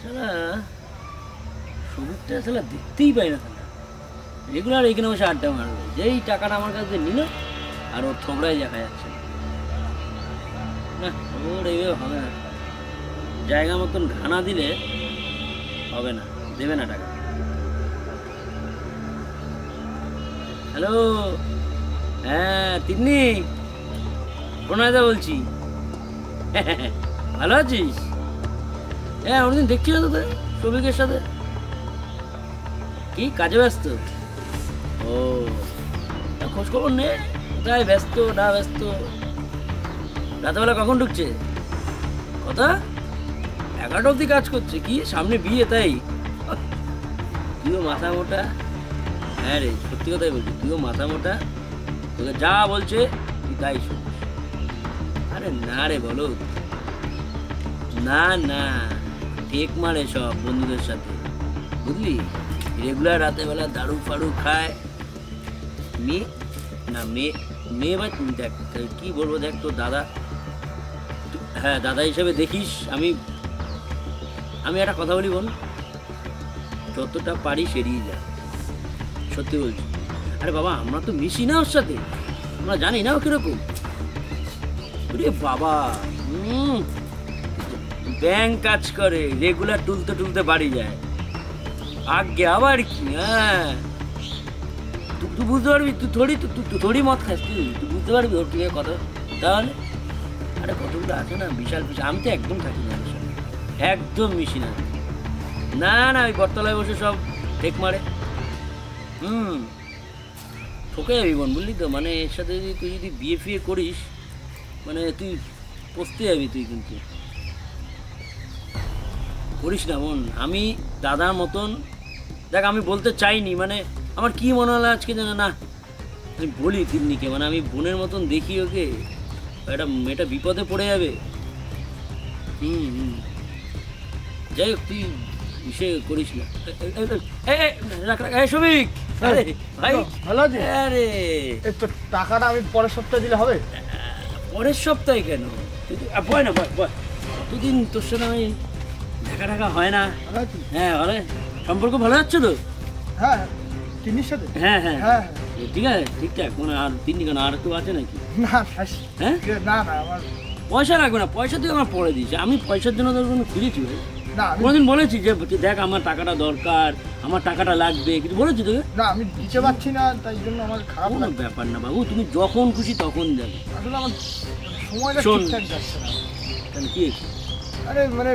শালা সবুজটা শালা দেখতেই পাই না শালা, রেগুলার এখানে বসে আড্ডা মারবে, যেই টাকাটা আমার কাছে নিল আর ওর থোবড়াই দেখা যাচ্ছে না। ওর এইভাবে হবে না, জায়গা মতন ঘানা দিলে হবে না, দেবে না টাকা। হ্যালো, হ্যাঁ তিন্নি, প্রণয়দা বলছি। ভালো আছিস? হ্যাঁ অনেকদিন দেখছি না তোদের সৌভিকের সাথে, কি কাজে ব্যস্ত? ও খোঁজ খবর নে, কোথায় ব্যস্ত না ব্যস্ত? রাতেবেলা কখন ঢুকছে? কথা 11টা অবধি কাজ করছে, কি সামনে বিয়ে তাই? তুইও মাথা মোটা। হ্যাঁ রে সত্যি কথাই বলছি, তুইও মাথা মোটা, তোকে যা বলছে তুই তাই শুন। আরে না রে বলো, না না টেক মারে সব বন্ধুদের সাথে, বুঝলি? রেগুলার রাতের বেলা দারু ফারু খায়। মেয়ে না মেয়ে বা দেখ কি বলবো, দেখ তোর দাদা, হ্যাঁ দাদা হিসেবে দেখিস। আমি একটা কথা বলি বোন, যতটা পারি সেরিয়ে যা, সত্যি বলছি। আরে বাবা আমরা তো মিশি না ওর সাথে, আমরা জানি না ও কিরকম। বাবা ব্যাংক কাজ করে, রেগুলার তুলতে তুলতে বাড়ি যায়, আগে আবার কি। হ্যাঁ তুই বুঝতে পারবি, তুই থোড়ি মদ খাস, তুই বুঝতে পারবি ওর থেকে কথা। তাহলে আরে কতগুলো আছে না বিশাল বিশাল, আমি তো একদম থাকি না, একদম মিশি না। না না ওই বটতলায় বসে সব টেক মারে। ঠকে যাবি বোন, বুঝলি তো? মানে এর সাথে যদি তুই যদি বিয়ে ফিয়ে করিস, মানে তুই পস্তে যাবি তুই, কিন্তু করিস না বোন। আমি দাদার মতন, দেখ আমি বলতে চাইনি, মানে আমার কি মনে হলো আজকে জানে না, আমি বলি তিন্নিকে, মানে আমি বোনের মতন দেখি ওকে, এটা বিপদে পড়ে যাবে। যাই হোক তুই সে করিস না। সবিক ভাই ভালো আছে? আরে তো টাকাটা আমি পরের সপ্তাহে দিলে হবে? পরের সপ্তাহে কেন? বয় না বয়, কতদিন তোর সাথে আমি দেখা হয় না। হ্যাঁ ভালো, সম্পর্ক ভালো যাচ্ছে তো? হ্যাঁ তিন্নির সাথে? হ্যাঁ হ্যাঁ হ্যাঁ ঠিক আছে ঠিকঠাক। মানে আর তিন্নি কেন, আর কেউ আছে নাকি? না হ্যাঁ না না আমার পয়সা লাগবে না, পয়সা তুই আমার পরে দিস। আমি পয়সার জন্য তোর কোনো খুঁজেছি ভাই? না কোনোদিন বলেছি যে দেখ আমার টাকাটা দরকার, আমার টাকাটা লাগবে, কিছু বলেছি তোকে? না আমি দিতে পারছি না, তাই জন্য আমার খারাপ কোনো ব্যাপার না বাবু, তুমি যখন খুশি তখন যাবে। আসলে আমার সময়টা শোন। ঠিকঠাক যাচ্ছে না। কেন কি? আরে মানে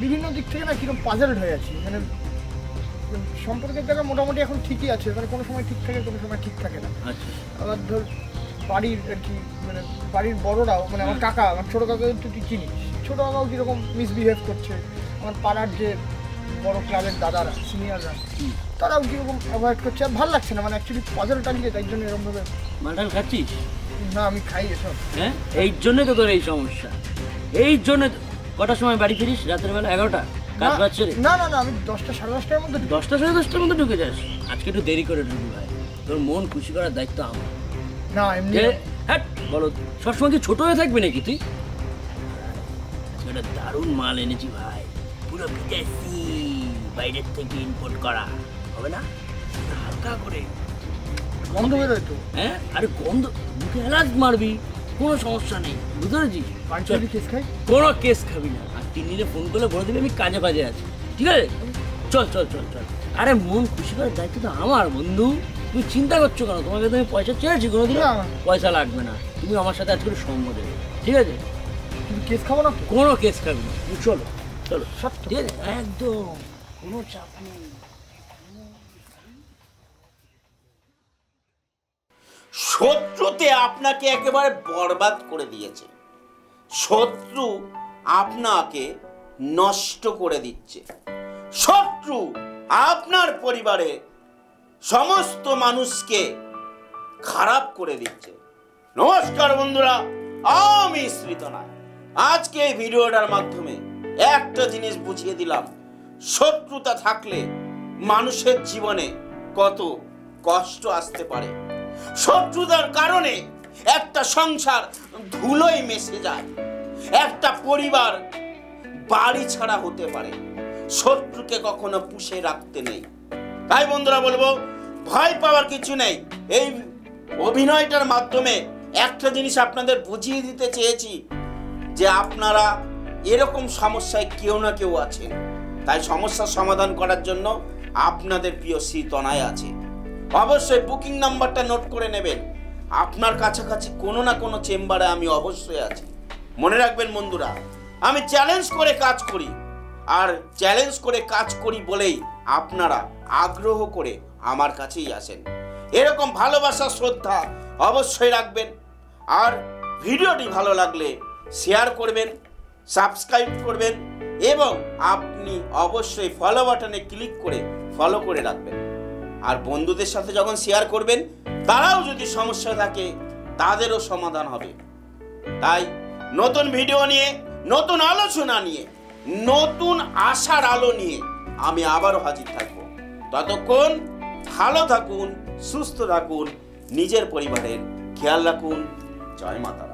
বিভিন্ন দিক থেকে না কিরকম পাজলড হয়ে আছি, মানে সম্পর্কের জায়গা মোটামুটি এখন ঠিকই আছে, মানে কোনো সময় ঠিক থাকে কোনো সময় ঠিক থাকে না। আচ্ছা আবার ধর বাড়ির আর কি, মানে বাড়ির বড়রাও, মানে আমার কাকা, আমার ছোটো কাকা তুই চিনিস, ছোটো কাকাও কীরকম মিসবিহেভ করছে, আমার পাড়ার যে বড় ক্লাবের দাদারা সিনিয়ররা তারাও কীরকম অ্যাভয়েড করছে, আর ভালো লাগছে না, মানে অ্যাকচুয়ালি পাজল টানিয়ে, তাই জন্য এরকমভাবে। মালটাল খাচ্ছিস? না আমি খাই এসব। হ্যাঁ এই জন্যই তো তোর এই সমস্যা, এই জন্য। কটার সময় বাড়ি ফিরিস রাতের বেলা? 11টা? কাজ বাজ ছেড়ে? না না না আমি 10টা সাড়ে 10টার মধ্যে। 10টা সাড়ে 10টার মধ্যে ঢুকে যাস? আজকে একটু দেরি করে ঢুকবি ভাই, তোর মন খুশি করার দায়িত্ব আমার। না এমনি হ্যাঁ বলো, সবসময় কি ছোট হয়ে থাকবি নাকি তুই? একটা দারুণ মাল এনেছি ভাই, পুরো বিদেশি, বাইরের থেকে ইম্পোর্ট করা, হবে না? হালকা করে গন্ধ বেরোয় তো। হ্যাঁ আরে গন্ধ, মুখে এলাচ মারবি, কোনো সমস্যা নেই, বুঝতে পেরেছিস? বাড়ি কেস খাই? কোনো কেস খাবি না, আর তিন্নিরে ফোন করলে বলে দিবি আমি কাজে বাজে আছি, ঠিক আছে? চল চল চল চল। আরে মন খুশি করার দায়িত্ব তো আমার বন্ধু, তুমি চিন্তা করছো কেন? তোমাকে তো আমি পয়সা চেয়েছি কোনোদিন? পয়সা লাগবে না, তুমি আমার সাথে আজকে সঙ্গ দেবে, ঠিক আছে? তুমি কেস খাবো না? কোনো কেস খাবি না, তুমি চলো চলো, সত্য ঠিক আছে? একদম কোনো চাপ নেই। শত্রুতে আপনাকে একেবারে বরবাদ করে দিয়েছে, শত্রু আপনাকে নষ্ট করে দিচ্ছে, শত্রু আপনার পরিবারে সমস্ত মানুষকে খারাপ করে দিচ্ছে। নমস্কার বন্ধুরা, আমি স্মৃতনায়। আজকে এই ভিডিওটার মাধ্যমে একটা জিনিস বুঝিয়ে দিলাম, শত্রুতা থাকলে মানুষের জীবনে কত কষ্ট আসতে পারে। শত্রুতার কারণে একটা সংসার ধুলোয় মিশে যায়, একটা পরিবার বাড়ি ছাড়া হতে পারে। শত্রুকে কখনো পুষে রাখতে নেই। তাই বন্ধুরা বলবো, ভয় পাওয়ার কিছু নেই। এই অভিনয়টার মাধ্যমে একটা জিনিস আপনাদের বুঝিয়ে দিতে চেয়েছি যে আপনারা এরকম সমস্যায় কেউ না কেউ আছেন। তাই সমস্যার সমাধান করার জন্য আপনাদের প্রিয় শ্রী তনয় আছে। অবশ্যই বুকিং নাম্বারটা নোট করে নেবেন। আপনার কাছাকাছি কোনো না কোনো চেম্বারে আমি অবশ্যই আছি। মনে রাখবেন বন্ধুরা, আমি চ্যালেঞ্জ করে কাজ করি, আর চ্যালেঞ্জ করে কাজ করি বলেই আপনারা আগ্রহ করে আমার কাছেই আসেন। এরকম ভালোবাসা শ্রদ্ধা অবশ্যই রাখবেন। আর ভিডিওটি ভালো লাগলে শেয়ার করবেন, সাবস্ক্রাইব করবেন এবং আপনি অবশ্যই ফলো বাটনে ক্লিক করে ফলো করে রাখবেন। আর বন্ধুদের সাথে যখন শেয়ার করবেন, তারাও যদি সমস্যা থাকে তাদেরও সমাধান হবে। তাই নতুন ভিডিও নিয়ে, নতুন আলোচনা নিয়ে, নতুন আশার আলো নিয়ে আমি আবারও হাজির থাকব। ততক্ষণ ভালো থাকুন, সুস্থ থাকুন, নিজের পরিবারের খেয়াল রাখুন। জয় মাতা।